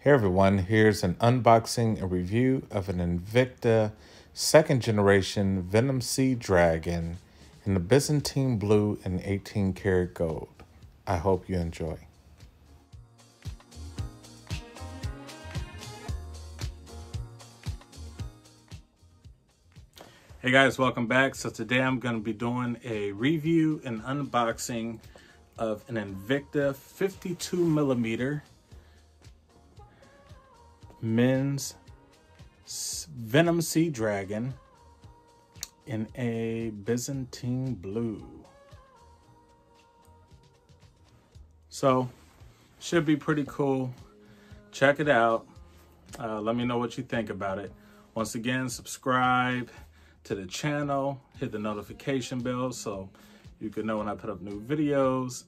Hey everyone, here's an unboxing and review of an INVICTA 2nd generation Venom Sea Dragon in the Byzantine Blue and 18 karat gold. I hope you enjoy. Hey guys, welcome back. So today I'm going to be doing a review and unboxing of an INVICTA 52mm men's Venom Sea Dragon in a Byzantine Blue. So should be pretty cool. Check it out. Let me know what you think about it. Once again, subscribe to the channel, hit the notification bell so you can know when I put up new videos.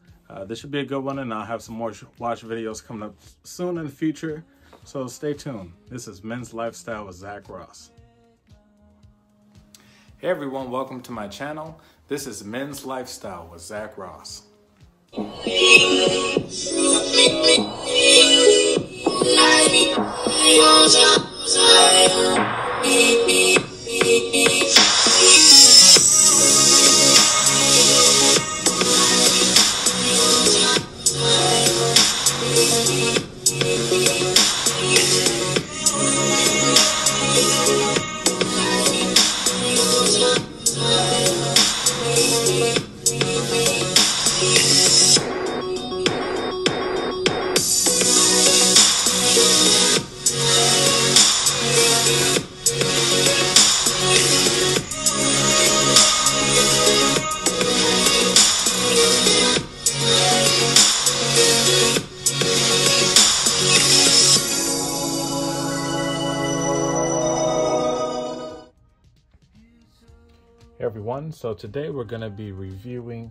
This should be a good one, and I'll have some more watch videos coming up soon in the future. So stay tuned. This is Men's Lifestyle with Zach Ross. Hey everyone, welcome to my channel. This is Men's Lifestyle with Zach Ross. Everyone, so today we're going to be reviewing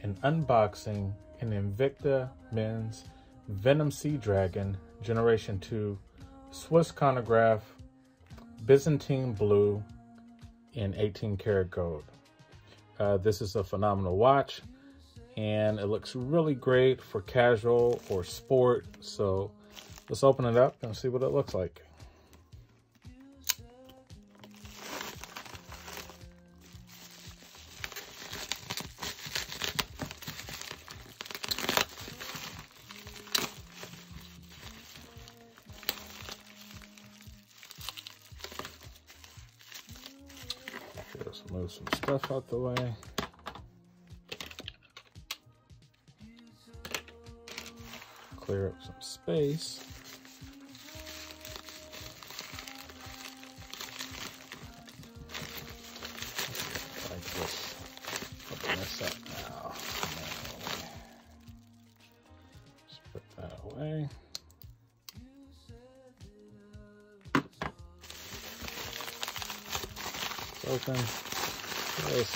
and unboxing an INVICTA men's Venom Sea Dragon Generation 2 Swiss chronograph Byzantine Blue in 18 karat gold. This is a phenomenal watch and it looks really great for casual or sport. So let's open it up and see what it looks like. Just move some stuff out the way. Clear up some space. Like this. Open this up now. Just put that away. Open. It's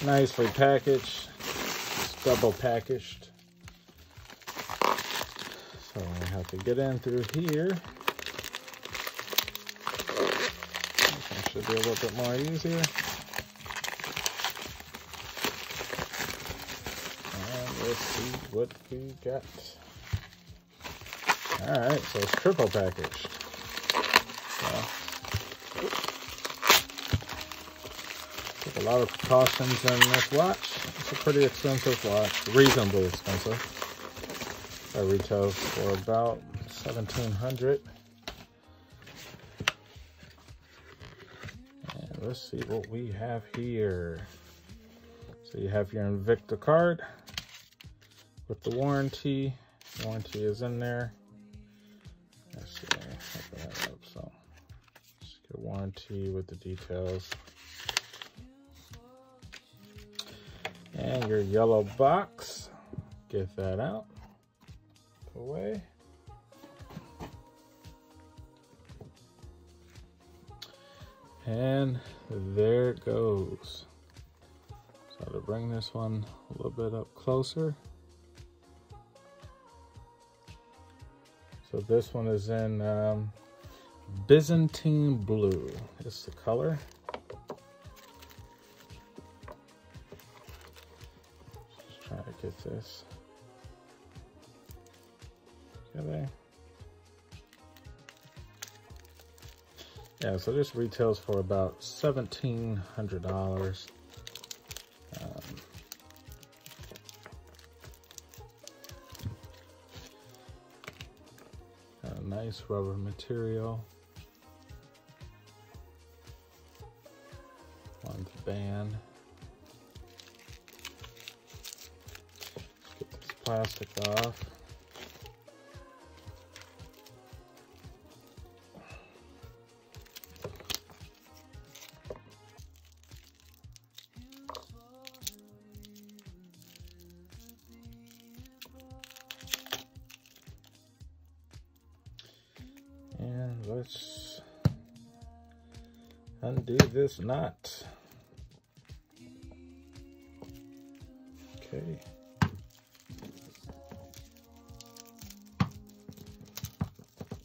nicely packaged. It's double packaged. So we have to get in through here. This should be a little bit more easier. And let's see what we got. Alright, so it's triple packaged. So, a lot of precautions in this watch. It's a pretty expensive watch, reasonably expensive. It retails for about $1,700. And let's see what we have here. So you have your INVICTA card with the warranty. Warranty is in there. Let's see, open that up. So just get warranty with the details. And your yellow box, get that out, put away. And there it goes. So to bring this one a little bit up closer. So this one is in Byzantine Blue, is the color. Try to get this together. Yeah, so this retails for about $1,700. A nice rubber material on the band. Get this plastic off. And let's undo this knot. Okay.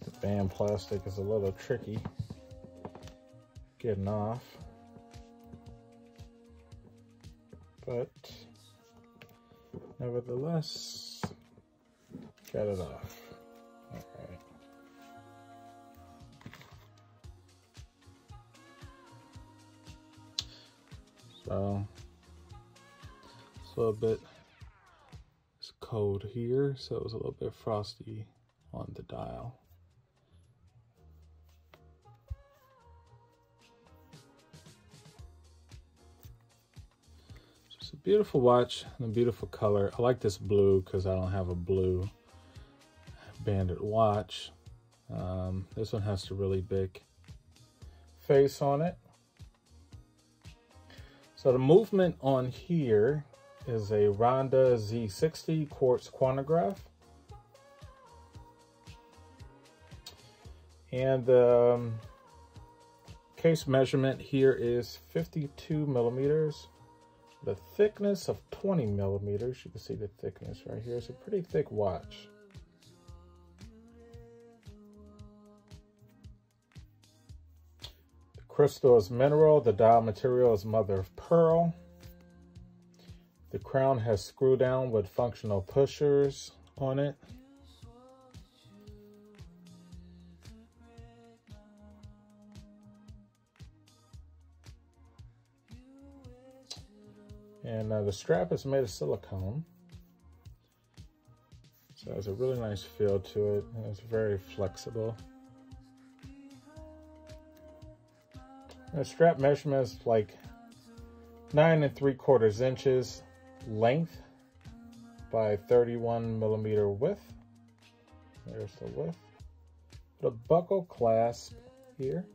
The band plastic is a little tricky getting off, but nevertheless, got it off. All right. So it's a little bit, it's cold here, so it was a little bit frosty on the dial. It's a beautiful watch and a beautiful color. I like this blue because I don't have a blue banded watch. This one has a really big face on it. So the movement on here is a Ronda Z60 quartz chronograph. And the case measurement here is 52 millimeters. The thickness of 20 millimeters. You can see the thickness right here. It's a pretty thick watch. Crystal is mineral. The dial material is mother of pearl. The crown has screw down with functional pushers on it. And the strap is made of silicone. So it has a really nice feel to it, and it's very flexible. The strap measurement is like 9 3/4 inches length by 31 millimeter width. There's the width. The buckle clasp here.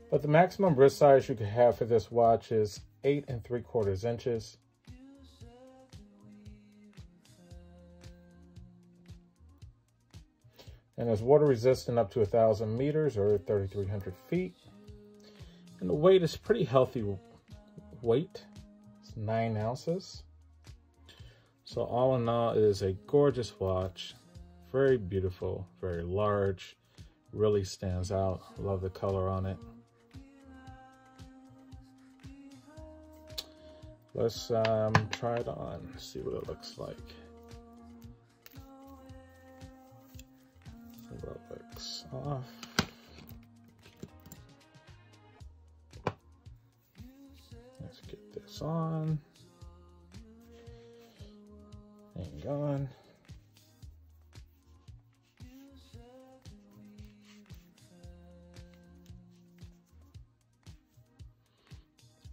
But the maximum wrist size you can have for this watch is 8 3/4 inches. And it's water resistant up to 1,000 meters or 3,300 feet. And the weight is pretty healthy weight. It's 9 ounces. So all in all, it is a gorgeous watch. Very beautiful, very large, really stands out. Love the color on it. Let's try it on, see what it looks like. Rolex off. Let's get this on. Hang on.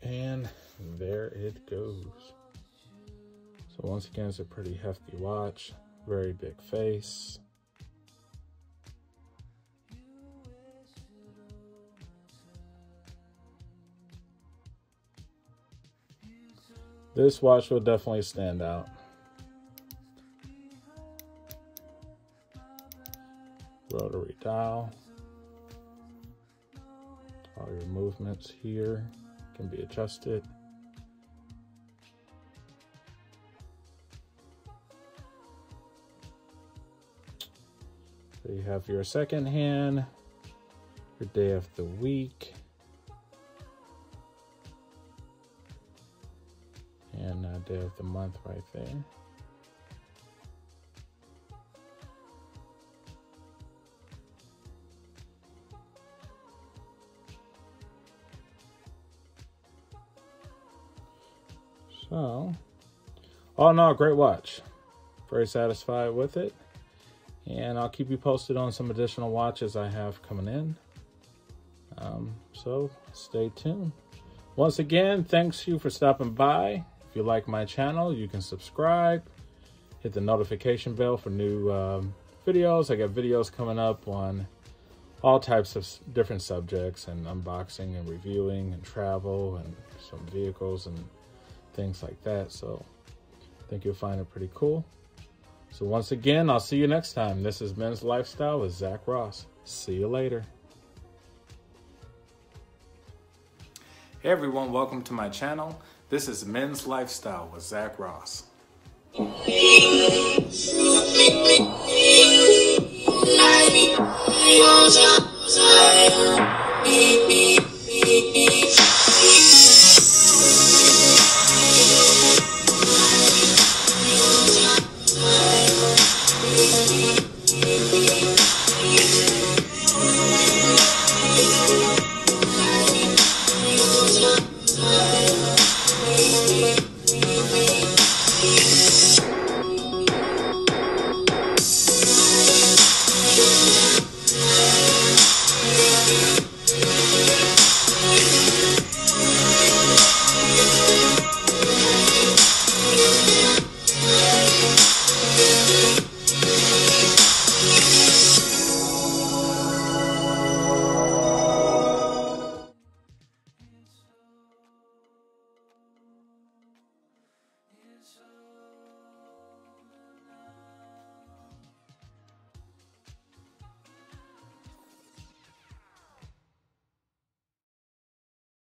And there it goes. So once again, it's a pretty hefty watch, very big face. This watch will definitely stand out. Rotary dial. All your movements here can be adjusted. So you have your second hand, your day of the week, and day of the month right there. So, all in all, great watch. Very satisfied with it. And I'll keep you posted on some additional watches I have coming in. So stay tuned. Once again, thanks you for stopping by. If you like my channel, you can subscribe. Hit the notification bell for new videos. I got videos coming up on all types of different subjects, and unboxing and reviewing and travel and some vehicles and things like that. So I think you'll find it pretty cool. So once again, I'll see you next time. This is Men's Lifestyle with Zach Ross. See you later. Hey everyone, welcome to my channel. This is Men's Lifestyle with Zach Ross.